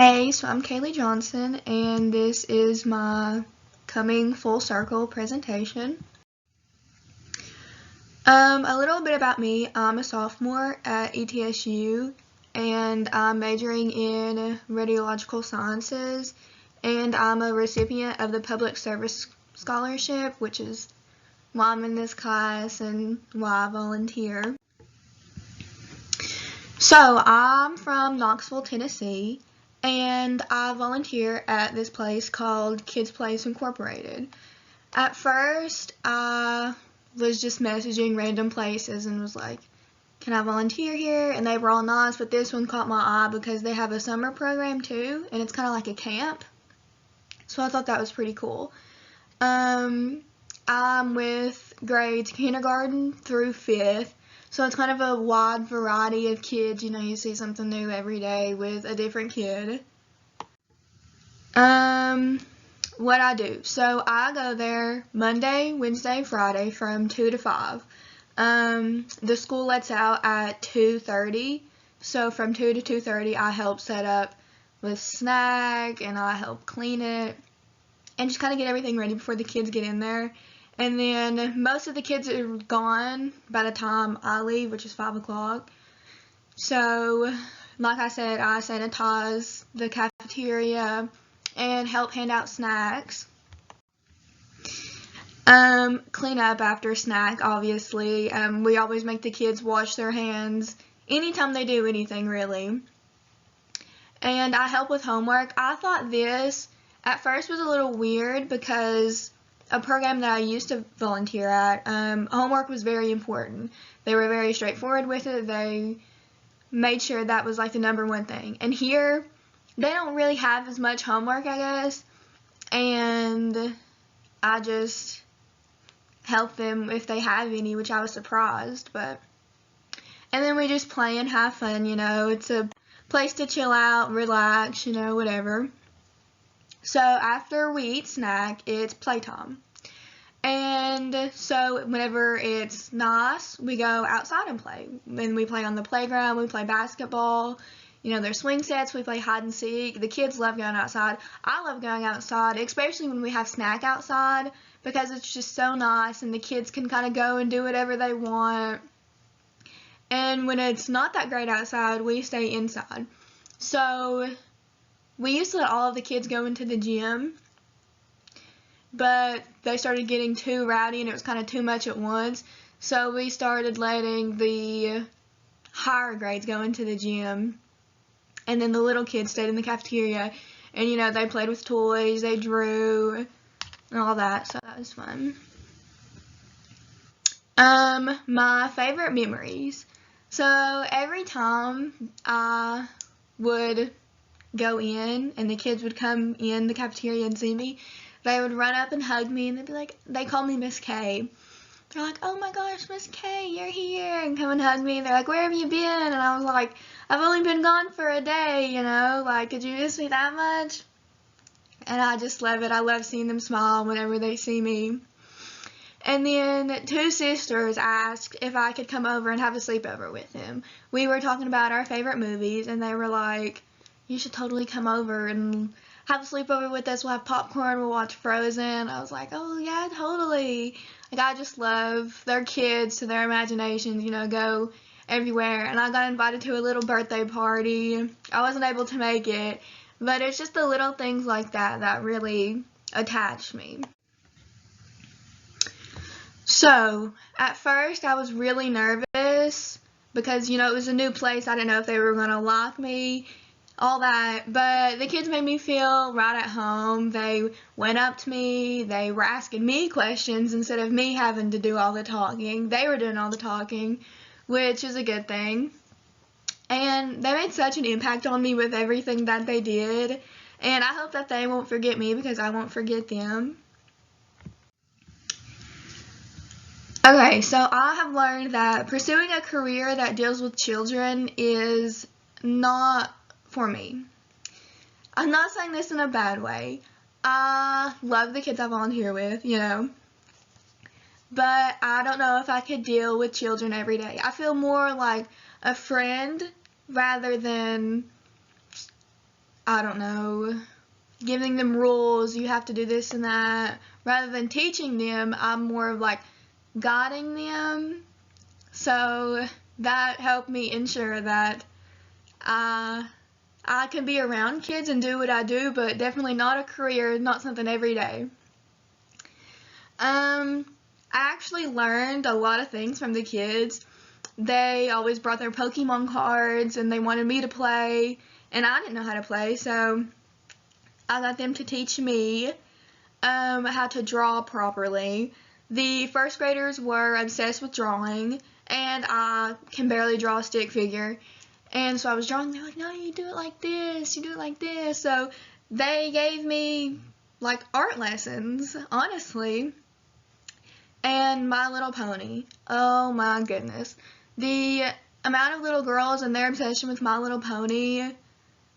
Hey, so I'm Kayley Johnson, and this is my coming full circle presentation. A little bit about me. I'm a sophomore at ETSU, and I'm majoring in radiological sciences, and I'm a recipient of the Public Service Scholarship, which is why I'm in this class and why I volunteer. So, I'm from Knoxville, Tennessee, and I volunteer at this place called Kids Place Incorporated. At first, I was just messaging random places and was like, can I volunteer here? And they were all nice, but this one caught my eye because they have a summer program too, and it's kind of like a camp. So I thought that was pretty cool. I'm with grades kindergarten through 5th. So it's kind of a wide variety of kids. You know, you see something new every day with a different kid. What I do. So I go there Monday, Wednesday, Friday from 2 to 5. The school lets out at 2:30. So from 2 to 2:30 I help set up with snack and I help clean it and just kind of get everything ready before the kids get in there. And then most of the kids are gone by the time I leave, which is 5 o'clock. So, like I said, I sanitize the cafeteria and help hand out snacks. Clean up after snack, obviously. We always make the kids wash their hands anytime they do anything, really. And I help with homework. I thought this at first was a little weird because a program that I used to volunteer at, homework was very important. They were very straightforward with it. They made sure that was like the number one thing. And here, they don't really have as much homework, I guess. And I just help them if they have any, which I was surprised. And then we just play and have fun, you know. It's a place to chill out, relax, you know, whatever. So after we eat snack, it's playtime. And so whenever it's nice, we go outside and play. And we play on the playground, we play basketball. You know, there's swing sets, we play hide and seek. The kids love going outside. I love going outside, especially when we have snack outside, because it's just so nice and the kids can kind of go and do whatever they want. And when it's not that great outside, we stay inside. So we used to let all of the kids go into the gym, but they started getting too rowdy and it was kind of too much at once. So we started letting the higher grades go into the gym, and then the little kids stayed in the cafeteria. And, you know, they played with toys, they drew, and all that, so that was fun. My favorite memories. So every time I would go in and the kids would come in the cafeteria and see me, they would run up and hug me and they'd be like, they call me Miss K. They're like, oh my gosh, Miss K, you're here, and come and hug me. They're like, where have you been? And I was like, I've only been gone for a day, you know, like, did you miss me that much? And I just love it. I love seeing them smile whenever they see me. And then 2 sisters asked if I could come over and have a sleepover with them. We were talking about our favorite movies, and they were like, you should totally come over and have a sleepover with us. We'll have popcorn, we'll watch Frozen. I was like, oh yeah, totally. Like, I just love their kids, to their imaginations, you know, go everywhere. And I got invited to a little birthday party. I wasn't able to make it, but it's just the little things like that that really attach me. So, at first I was really nervous because, you know, it was a new place. I didn't know if they were going to like me, all that. But the kids made me feel right at home. They went up to me. They were asking me questions instead of me having to do all the talking. They were doing all the talking, which is a good thing. And they made such an impact on me with everything that they did. And I hope that they won't forget me because I won't forget them. Okay, so I have learned that pursuing a career that deals with children is not for me. I'm not saying this in a bad way. I love the kids I volunteer with, you know, but I don't know if I could deal with children every day. I feel more like a friend rather than I don't know, giving them rules, you have to do this and that. Rather than teaching them, I'm more of like guiding them. So that helped me ensure that I can be around kids and do what I do, but definitely not a career, not something every day. I actually learned a lot of things from the kids. They always brought their Pokemon cards and they wanted me to play, and I didn't know how to play, so I got them to teach me how to draw properly. The first graders were obsessed with drawing, and I can barely draw a stick figure. And so I was drawing, they're like, no, you do it like this, you do it like this. So they gave me like art lessons, honestly. And My Little Pony, oh my goodness. The amount of little girls and their obsession with My Little Pony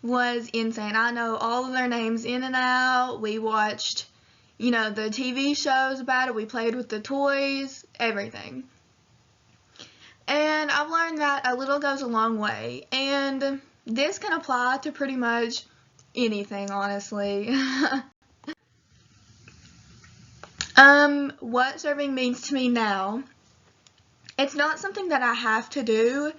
was insane. I know all of their names in and out. We watched, the TV shows about it. We played with the toys, everything. And I've learned that a little goes a long way. And this can apply to pretty much anything, honestly. What serving means to me now, it's not something that I have to do.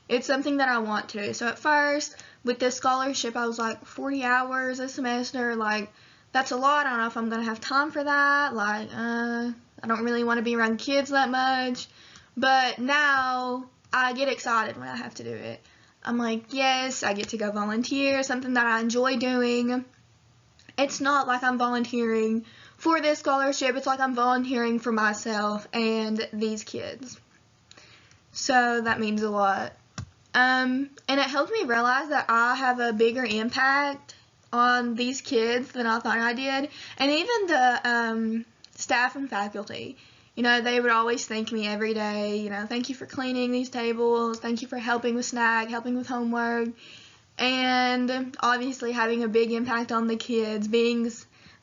It's something that I want to. So at first, with this scholarship, I was like, 40 hours a semester, like, that's a lot. I don't know if I'm going to have time for that. Like, I don't really want to be around kids that much. But now, I get excited when I have to do it. I'm like, yes, I get to go volunteer, something that I enjoy doing. It's not like I'm volunteering for this scholarship. It's like I'm volunteering for myself and these kids. So that means a lot. And it helped me realize that I have a bigger impact on these kids than I thought I did. And even the staff and faculty, they would always thank me every day. Thank you for cleaning these tables. Thank you for helping with snack, helping with homework. And obviously having a big impact on the kids, being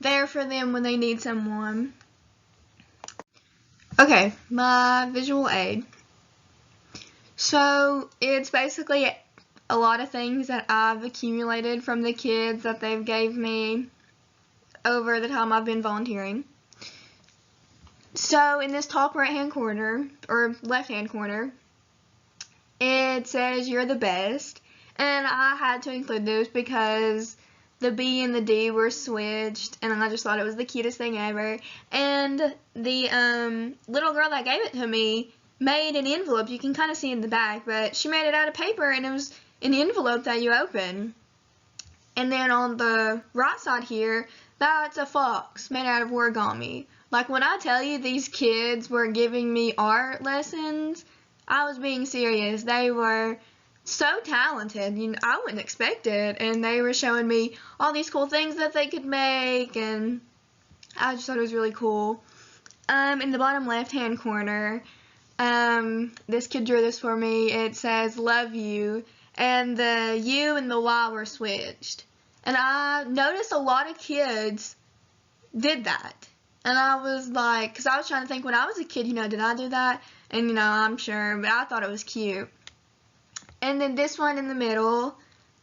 there for them when they need someone. Okay, my visual aid. So it's basically a lot of things that I've accumulated from the kids that they've gave me over the time I've been volunteering. So in this top right hand corner, or left hand corner, it says you're the best. And I had to include those because the B and the D were switched, and I just thought it was the cutest thing ever. And the little girl that gave it to me made an envelope. You can kind of see in the back, but she made it out of paper, and it was an envelope that you open. And then on the right side here, that's a fox made out of origami. Like, when I tell you these kids were giving me art lessons, I was being serious. They were so talented. I wouldn't expect it. And they were showing me all these cool things that they could make, and I just thought it was really cool. In the bottom left-hand corner, this kid drew this for me. It says, love you, and the U and the Y were switched. And I noticed a lot of kids did that. And I was like, because I was trying to think when I was a kid, did I do that? And, I'm sure, but I thought it was cute. And then this one in the middle,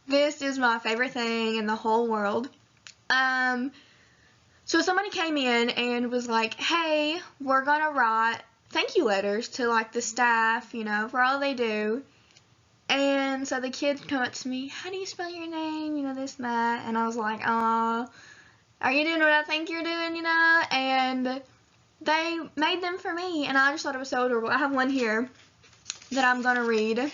this is my favorite thing in the whole world. So somebody came in and was like, hey, we're going to write thank you letters to, like, the staff, for all they do. And so the kids come up to me, how do you spell your name, this and that. And I was like, aw, are you doing what I think you're doing, And they made them for me, and I just thought it was so adorable. I have one here that I'm going to read.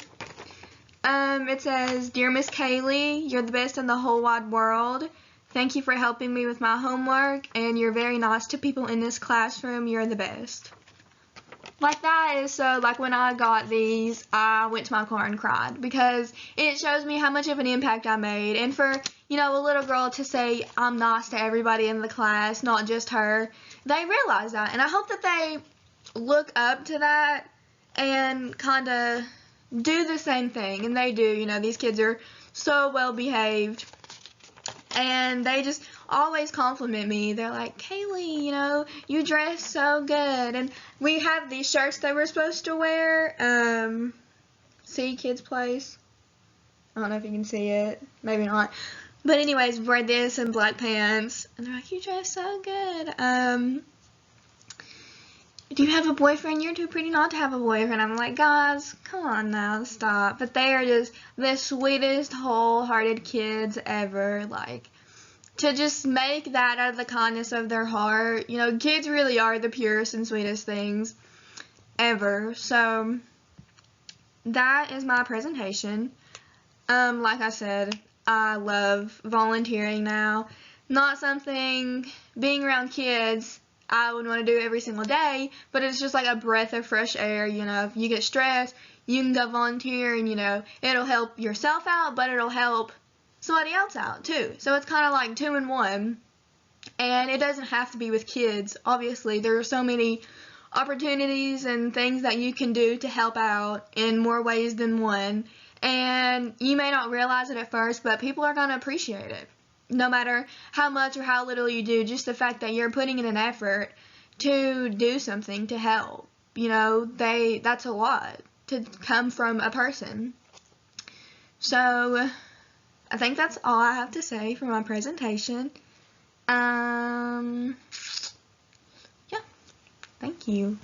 It says, Dear Miss Kayley, you're the best in the whole wide world. Thank you for helping me with my homework, and you're very nice to people in this classroom. You're the best. Like, that is so, like, when I got these, I went to my car and cried, because it shows me how much of an impact I made. And for, a little girl to say, I'm nice to everybody in the class, not just her, they realize that. And I hope that they look up to that and kind of do the same thing. And they do. These kids are so well behaved, and they just always compliment me. They're like, Kayley, you dress so good. And we have these shirts that we're supposed to wear. See Kids Place. I don't know if you can see it. Maybe not. But anyways, wear this and black pants. And they're like, you dress so good. Do you have a boyfriend? You're too pretty not to have a boyfriend. I'm like, guys, come on now, stop. But they are just the sweetest, wholehearted kids ever. Like, to just make that out of the kindness of their heart. You know, kids really are the purest and sweetest things ever. So, that is my presentation. Like I said, I love volunteering now. Not something, being around kids, I would want to do every single day, but it's just like a breath of fresh air. You know, if you get stressed, you can go volunteer, and, you know, it'll help yourself out, but it'll help somebody else out too. So it's kind of like 2 in 1, and it doesn't have to be with kids. Obviously, there are so many opportunities and things that you can do to help out in more ways than one, and you may not realize it at first, but people are going to appreciate it. No matter how much or how little you do, just the fact that you're putting in an effort to do something to help, you know, that's a lot to come from a person. So, I think that's all I have to say for my presentation. Yeah, thank you.